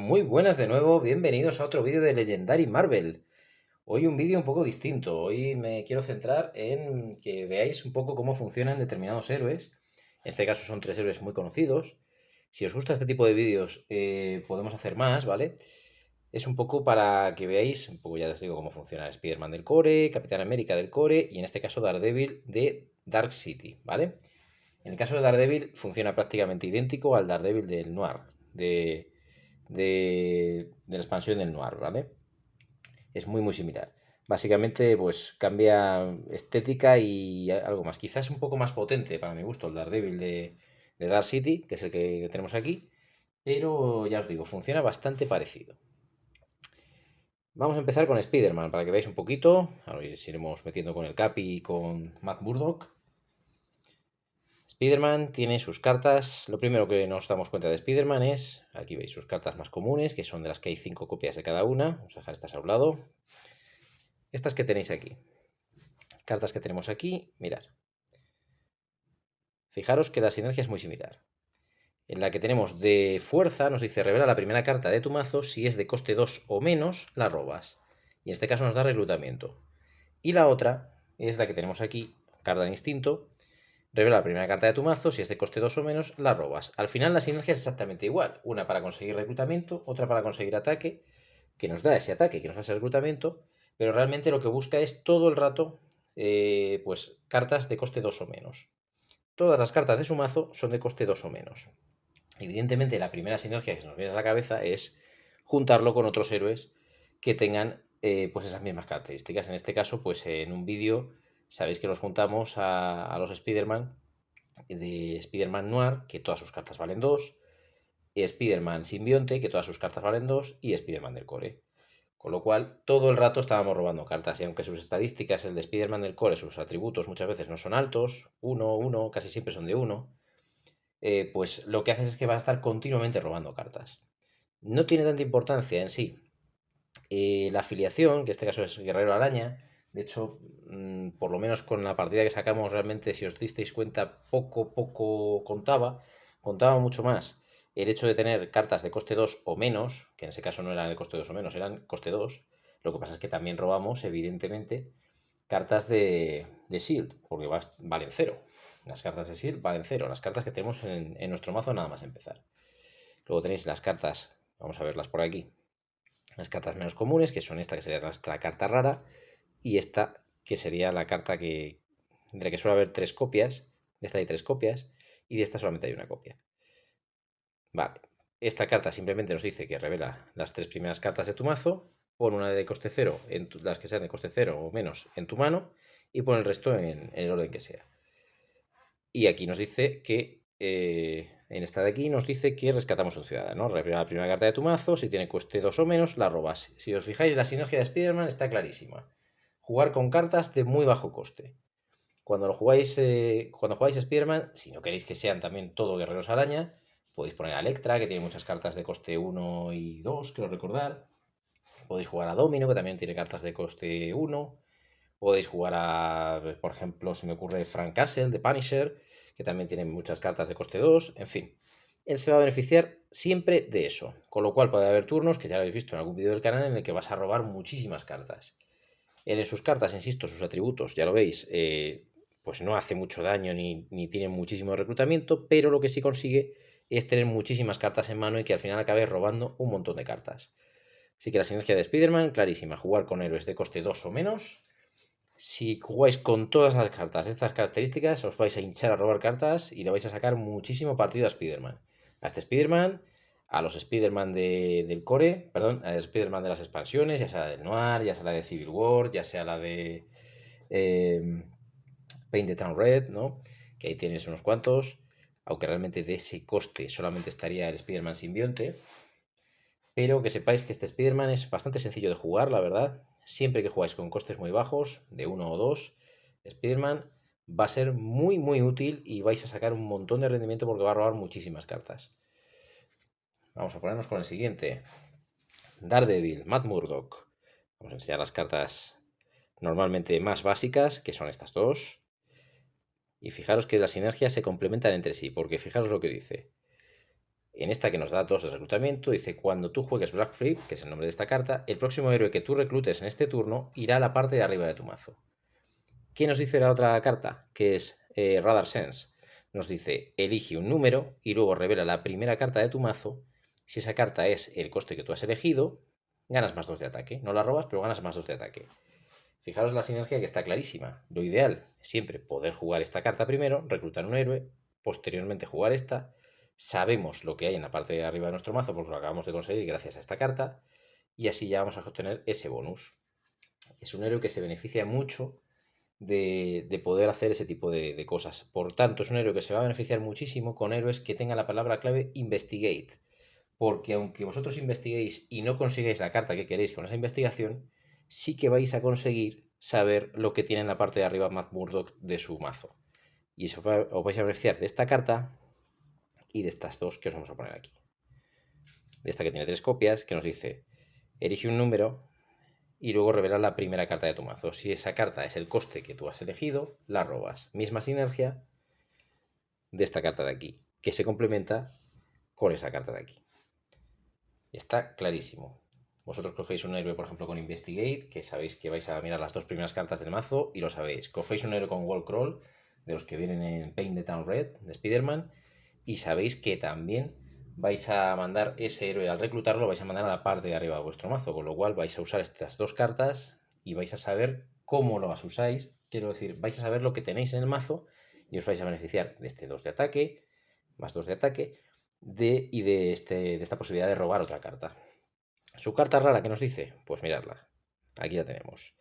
muy buenas de nuevo, bienvenidos a otro vídeo de Legendary Marvel. Hoy un vídeo un poco distinto, hoy me quiero centrar en que veáis un poco cómo funcionan determinados héroes. En este caso son tres héroes muy conocidos. Si os gusta este tipo de vídeos podemos hacer más, ¿vale? Es un poco para que veáis, un poco ya os digo cómo funciona Spider-Man del core, Capitán América del core y en este caso Daredevil de Dark City, ¿vale? En el caso de Daredevil funciona prácticamente idéntico al Daredevil del Noir, de la expansión del Noir, ¿vale? Es muy similar. Básicamente, pues cambia estética y algo más. Quizás un poco más potente para mi gusto el Daredevil de Dark City, que es el que tenemos aquí, pero ya os digo, funciona bastante parecido. Vamos a empezar con Spider-Man para que veáis un poquito. Ahora nos iremos metiendo con el Capi y con Matt Murdock. Spider-Man tiene sus cartas. Lo primero que nos damos cuenta de Spider-Man es, aquí veis sus cartas más comunes, que son de las que hay 5 copias de cada una. Vamos a dejar estas a un lado. Estas que tenéis aquí. Cartas que tenemos aquí, mirad. Fijaros que la sinergia es muy similar. En la que tenemos de fuerza, nos dice revela la primera carta de tu mazo, si es de coste 2 o menos, la robas. Y en este caso nos da reclutamiento. Y la otra es la que tenemos aquí, carta de instinto, revela la primera carta de tu mazo, si es de coste 2 o menos, la robas. Al final la sinergia es exactamente igual. Una para conseguir reclutamiento, otra para conseguir ataque, que nos da ese ataque, que nos da ese reclutamiento, pero realmente lo que busca es todo el rato pues cartas de coste 2 o menos. Todas las cartas de su mazo son de coste 2 o menos. Evidentemente la primera sinergia que se nos viene a la cabeza es juntarlo con otros héroes que tengan pues esas mismas características. En este caso, pues en un vídeo sabéis que los juntamos a los Spider-Man de Spider-Man Noir, que todas sus cartas valen 2, Spider-Man Simbionte, que todas sus cartas valen 2, y Spider-Man del Core. Con lo cual, todo el rato estábamos robando cartas, y aunque sus estadísticas, el de Spider-Man del Core, sus atributos muchas veces no son altos, 1, 1, casi siempre son de 1, pues lo que haces es que va a estar continuamente robando cartas. No tiene tanta importancia en sí la afiliación, que en este caso es Guerrero Araña. De hecho, por lo menos con la partida que sacamos, realmente, si os disteis cuenta, poco contaba mucho más el hecho de tener cartas de coste 2 o menos, que en ese caso no eran de coste 2 o menos, eran coste 2. Lo que pasa es que también robamos, evidentemente, cartas de Shield, porque valen cero. Las cartas de Shield valen cero, las cartas que tenemos en nuestro mazo nada más empezar. Luego tenéis las cartas, vamos a verlas por aquí, las cartas menos comunes, que son esta que sería nuestra carta rara, y esta que sería la carta de la que suele haber 3 copias, de esta hay 3 copias, y de esta solamente hay una copia. Vale, esta carta simplemente nos dice que revela las 3 primeras cartas de tu mazo, pon una de coste 0, las que sean de coste 0 o menos en tu mano, y pon el resto en el orden que sea. Y aquí nos dice que, en esta de aquí, nos dice que rescatamos un ciudadano. Revela la primera carta de tu mazo, si tiene coste 2 o menos, la robas. Si os fijáis, la sinergia de Spider-Man está clarísima. Jugar con cartas de muy bajo coste. Cuando jugáis Spider-Man, si no queréis que sean también todo guerreros araña, podéis poner a Electra, que tiene muchas cartas de coste 1 y 2, creo recordar. Podéis jugar a Domino, que también tiene cartas de coste 1. Podéis jugar a, por ejemplo, se me ocurre Frank Castle de Punisher, que también tiene muchas cartas de coste 2. En fin, él se va a beneficiar siempre de eso. Con lo cual puede haber turnos, que ya lo habéis visto en algún vídeo del canal, en el que vas a robar muchísimas cartas. Él en sus cartas, insisto, sus atributos, ya lo veis, pues no hace mucho daño ni tiene muchísimo reclutamiento, pero lo que sí consigue es tener muchísimas cartas en mano y que al final acabe robando un montón de cartas. Así que la sinergia de Spider-Man, clarísima, jugar con héroes de coste 2 o menos. Si jugáis con todas las cartas de estas características, os vais a hinchar a robar cartas y le vais a sacar muchísimo partido a Spider-Man. A este Spider-Man, a los Spider-Man del core, perdón, a Spider-Man de las expansiones, ya sea la del Noir, ya sea la de Civil War, ya sea la de Paint the Town Red, ¿no? Que ahí tienes unos cuantos, aunque realmente de ese coste solamente estaría el Spider-Man simbionte. Pero que sepáis que este Spider-Man es bastante sencillo de jugar, la verdad. Siempre que jugáis con costes muy bajos, de 1 o 2, Spider-Man va a ser muy útil y vais a sacar un montón de rendimiento porque va a robar muchísimas cartas. Vamos a ponernos con el siguiente. Daredevil, Matt Murdock. Vamos a enseñar las cartas normalmente más básicas, que son estas dos. Y fijaros que las sinergias se complementan entre sí, porque fijaros lo que dice. En esta que nos da 2 de reclutamiento, dice, cuando tú juegues Black Flip, que es el nombre de esta carta, el próximo héroe que tú reclutes en este turno irá a la parte de arriba de tu mazo. ¿Qué nos dice la otra carta? Que es Radar Sense. Nos dice, elige un número y luego revela la primera carta de tu mazo. Si esa carta es el coste que tú has elegido, ganas más 2 de ataque. No la robas, pero ganas más 2 de ataque. Fijaros la sinergia que está clarísima. Lo ideal es siempre poder jugar esta carta primero, reclutar un héroe, posteriormente jugar esta. Sabemos lo que hay en la parte de arriba de nuestro mazo porque lo acabamos de conseguir gracias a esta carta. Y así ya vamos a obtener ese bonus. Es un héroe que se beneficia mucho de poder hacer ese tipo de cosas. Por tanto, es un héroe que se va a beneficiar muchísimo con héroes que tengan la palabra clave Investigate. Porque aunque vosotros investiguéis y no consigáis la carta que queréis con esa investigación, sí que vais a conseguir saber lo que tiene en la parte de arriba Matt Murdock de su mazo. Y eso os vais a beneficiar de esta carta y de estas dos que os vamos a poner aquí. De esta que tiene 3 copias, que nos dice, elige un número y luego revela la primera carta de tu mazo. Si esa carta es el coste que tú has elegido, la robas. Misma sinergia de esta carta de aquí, que se complementa con esa carta de aquí. Está clarísimo. Vosotros cogéis un héroe, por ejemplo, con Investigate, que sabéis que vais a mirar las 2 primeras cartas del mazo y lo sabéis. Cogéis un héroe con Wall Crawl, de los que vienen en Paint the Town Red, de Spider-Man, y sabéis que también vais a mandar ese héroe al reclutarlo, vais a mandar a la parte de arriba de vuestro mazo, con lo cual vais a usar estas 2 cartas y vais a saber cómo las usáis. Quiero decir, vais a saber lo que tenéis en el mazo y os vais a beneficiar de este 2 de ataque, más 2 de ataque, y de esta posibilidad de robar otra carta. Su carta rara, ¿qué nos dice? Pues miradla. Aquí la tenemos.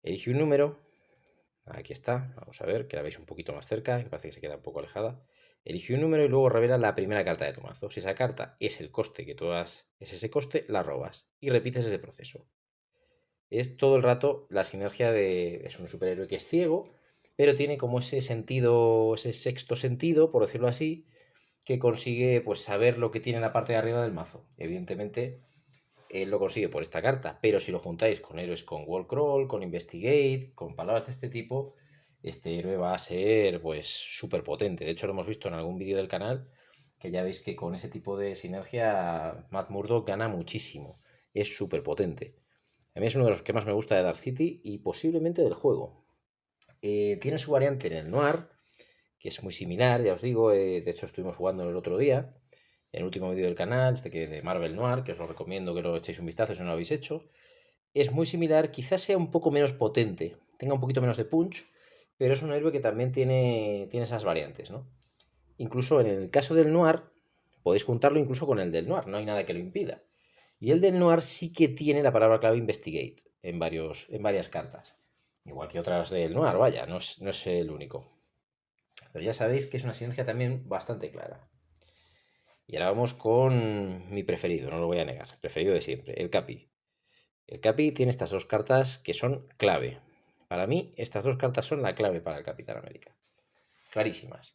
Elige un número. Aquí está. Vamos a ver, que la veis un poquito más cerca, que parece que se queda un poco alejada. Elige un número y luego revela la primera carta de tu mazo. Si esa carta es el coste que tú has, es ese coste, la robas. Y repites ese proceso. Es todo el rato la sinergia de... Es un superhéroe que es ciego, pero tiene como ese sentido, ese sexto sentido, por decirlo así, que consigue pues saber lo que tiene en la parte de arriba del mazo. Evidentemente, él lo consigue por esta carta, pero si lo juntáis con héroes con Wall Crawl, con Investigate, con palabras de este tipo, este héroe va a ser pues súper potente. De hecho, lo hemos visto en algún vídeo del canal, que ya veis que con ese tipo de sinergia Matt Murdock gana muchísimo. Es súper potente. A mí es uno de los que más me gusta de Dark City y posiblemente del juego. Tiene su variante en el Noir, que es muy similar, ya os digo, de hecho estuvimos jugando el otro día, en el último vídeo del canal, este que de Marvel Noir, que os lo recomiendo que lo echéis un vistazo si no lo habéis hecho. Es muy similar, quizás sea un poco menos potente, tenga un poquito menos de punch, pero es un héroe que también tiene esas variantes, ¿no? Incluso en el caso del Noir, podéis juntarlo incluso con el del Noir, no hay nada que lo impida. Y el del Noir sí que tiene la palabra clave Investigate en varias cartas. Igual que otras del Noir, vaya, no es el único. Pero ya sabéis que es una sinergia también bastante clara. Y ahora vamos con mi preferido, no lo voy a negar, preferido de siempre, el Capi. El Capi tiene estas 2 cartas que son clave. Para mí, estas 2 cartas son la clave para el Capitán América. Clarísimas.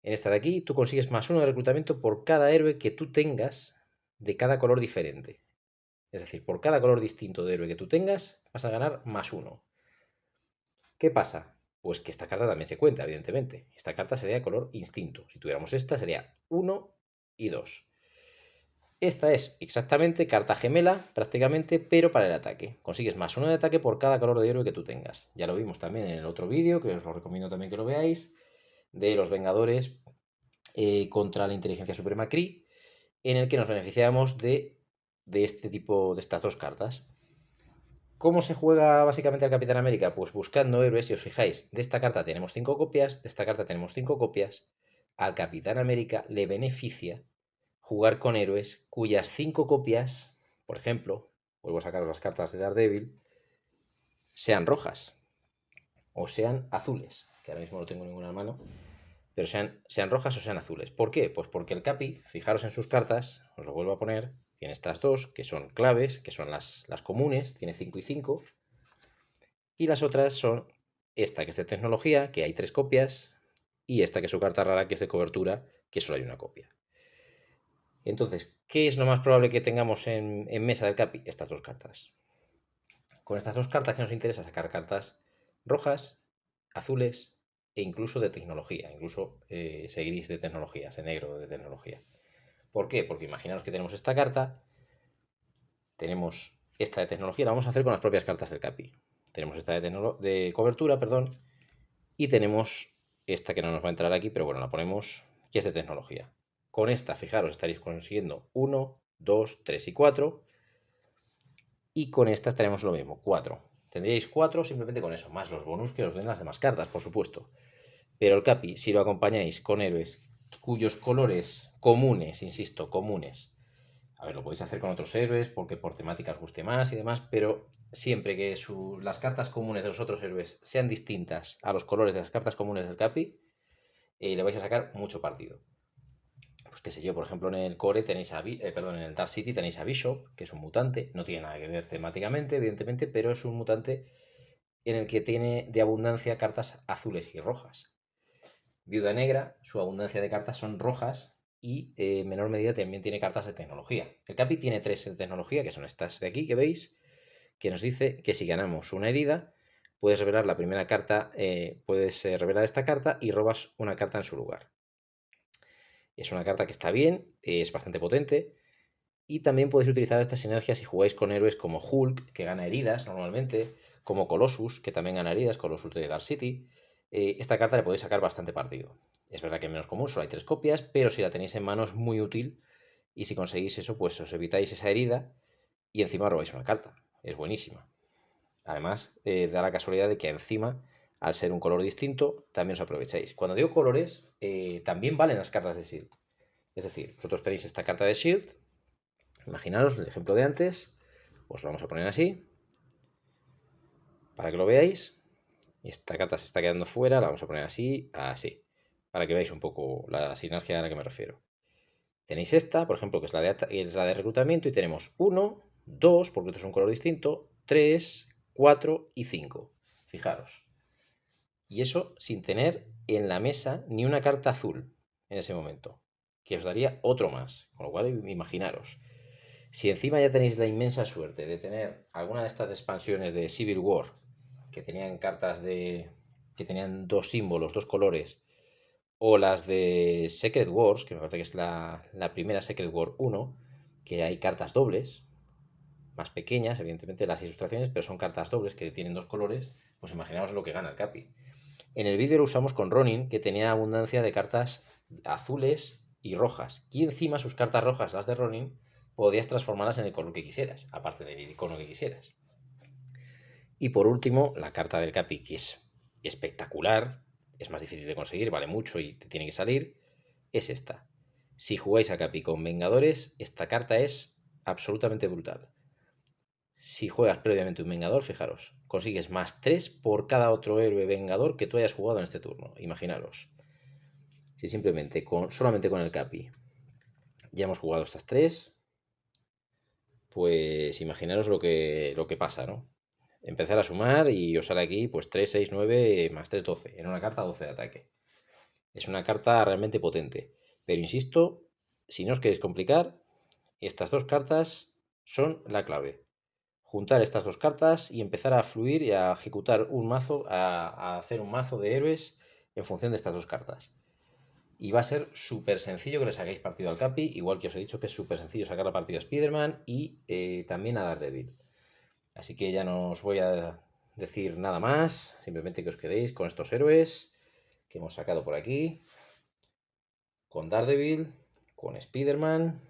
En esta de aquí, tú consigues más 1 de reclutamiento por cada héroe que tú tengas de cada color diferente. Es decir, por cada color distinto de héroe que tú tengas, vas a ganar más 1. ¿Qué pasa? Pues que esta carta también se cuenta, evidentemente. Esta carta sería de color instinto. Si tuviéramos esta, sería 1 y 2. Esta es exactamente carta gemela, prácticamente, pero para el ataque. Consigues más 1 de ataque por cada color de héroe que tú tengas. Ya lo vimos también en el otro vídeo, que os lo recomiendo también que lo veáis, de los Vengadores contra la Inteligencia Suprema Kree, en el que nos beneficiamos de este tipo, de estas 2 cartas. ¿Cómo se juega básicamente al Capitán América? Pues buscando héroes, si os fijáis, de esta carta tenemos 5 copias, de esta carta tenemos 5 copias. Al Capitán América le beneficia jugar con héroes cuyas 5 copias, por ejemplo, vuelvo a sacar las cartas de Daredevil, sean rojas o sean azules, que ahora mismo no tengo ninguna en mano, pero sean rojas o sean azules. ¿Por qué? Pues porque el Capi, fijaros en sus cartas, os lo vuelvo a poner, tiene estas 2, que son claves, que son las comunes, tiene 5 y 5, y las otras son esta, que es de tecnología, que hay 3 copias, y esta, que es su carta rara, que es de cobertura, que solo hay 1 copia. Entonces, ¿qué es lo más probable que tengamos en mesa del Capi? Estas 2 cartas. Con estas 2 cartas que nos interesa sacar cartas rojas, azules e incluso de tecnología, incluso ese gris de tecnología, ese negro de tecnología. ¿Por qué? Porque imaginaos que tenemos esta carta, tenemos esta de tecnología, la vamos a hacer con las propias cartas del Capi. Tenemos esta de cobertura, perdón, y tenemos esta que no nos va a entrar aquí, pero bueno, la ponemos, que es de tecnología. Con esta, fijaros, estaréis consiguiendo 1, 2, 3 y 4. Y con esta estaremos lo mismo, 4. Tendríais 4 simplemente con eso, más los bonus que os den las demás cartas, por supuesto. Pero el Capi, si lo acompañáis con héroes cuyos colores comunes, insisto, comunes, a ver, lo podéis hacer con otros héroes porque por temática os guste más y demás, pero siempre que las cartas comunes de los otros héroes sean distintas a los colores de las cartas comunes del Capi, le vais a sacar mucho partido. Pues qué sé yo, por ejemplo, en el core tenéis perdón, en el Dark City tenéis a Bishop, que es un mutante, no tiene nada que ver temáticamente, evidentemente, pero es un mutante en el que tiene de abundancia cartas azules y rojas. Viuda Negra, su abundancia de cartas son rojas y en menor medida también tiene cartas de tecnología. El Capi tiene 3 de tecnología, que son estas de aquí que veis, que nos dice que si ganamos una herida, puedes revelar la primera carta, puedes revelar esta carta y robas una carta en su lugar. Es una carta que está bien, es bastante potente. Y también podéis utilizar estas sinergias si jugáis con héroes como Hulk, que gana heridas normalmente, como Colossus, que también gana heridas, Colossus de Dark City. Esta carta le podéis sacar bastante partido. Es verdad que es menos común, solo hay 3 copias, pero si la tenéis en mano es muy útil. Y si conseguís eso, pues os evitáis esa herida y encima robáis una carta. Es buenísima. Además, da la casualidad de que encima, al ser un color distinto, también os aprovecháis. Cuando digo colores, también valen las cartas de Shield. Es decir, vosotros tenéis esta carta de Shield. Imaginaros el ejemplo de antes, pues lo vamos a poner así, para que lo veáis. Esta carta se está quedando fuera, la vamos a poner así, así, para que veáis un poco la sinergia a la que me refiero. Tenéis esta, por ejemplo, que es la de reclutamiento, y tenemos 1, 2, porque esto es un color distinto, 3, 4 y 5. Fijaros. Y eso sin tener en la mesa ni una carta azul en ese momento, que os daría otro más. Con lo cual, imaginaros. Si encima ya tenéis la inmensa suerte de tener alguna de estas expansiones de Civil War, que tenían cartas que tenían 2 símbolos, 2 colores, o las de Secret Wars, que me parece que es la primera Secret War 1, que hay cartas dobles, más pequeñas, evidentemente, las ilustraciones, pero son cartas dobles que tienen 2 colores, pues imaginaos lo que gana el Capi. En el vídeo lo usamos con Ronin, que tenía abundancia de cartas azules y rojas, y encima sus cartas rojas, las de Ronin, podías transformarlas en el color que quisieras, aparte del icono que quisieras. Y por último, la carta del Capi, que es espectacular, es más difícil de conseguir, vale mucho y te tiene que salir, es esta. Si jugáis a Capi con Vengadores, esta carta es absolutamente brutal. Si juegas previamente un Vengador, fijaros, consigues más 3 por cada otro héroe Vengador que tú hayas jugado en este turno. Imaginaros. Si simplemente solamente con el Capi ya hemos jugado estas 3, pues imaginaros lo que pasa, ¿no? Empezar a sumar y os sale aquí pues 3, 6, 9 más 3, 12. En una carta 12 de ataque. Es una carta realmente potente. Pero insisto, si no os queréis complicar, estas 2 cartas son la clave. Juntar estas 2 cartas y empezar a fluir y a ejecutar un mazo, a hacer un mazo de héroes en función de estas 2 cartas. Y va a ser súper sencillo que le saquéis partido al Capi, igual que os he dicho que es súper sencillo sacar la partida a Spider-Man y también a Daredevil. Así que ya no os voy a decir nada más, simplemente que os quedéis con estos héroes que hemos sacado por aquí, con Daredevil, con Spider-Man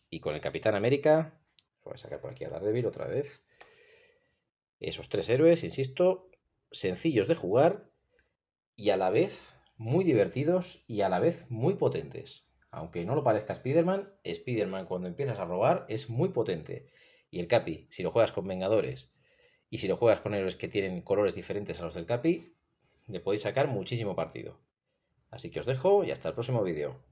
y con el Capitán América. Voy a sacar por aquí a Daredevil otra vez. Esos 3 héroes, insisto, sencillos de jugar y a la vez muy divertidos y a la vez muy potentes. Aunque no lo parezca Spider-Man cuando empiezas a robar es muy potente. Y el Capi, si lo juegas con Vengadores y si lo juegas con héroes que tienen colores diferentes a los del Capi, le podéis sacar muchísimo partido. Así que os dejo y hasta el próximo vídeo.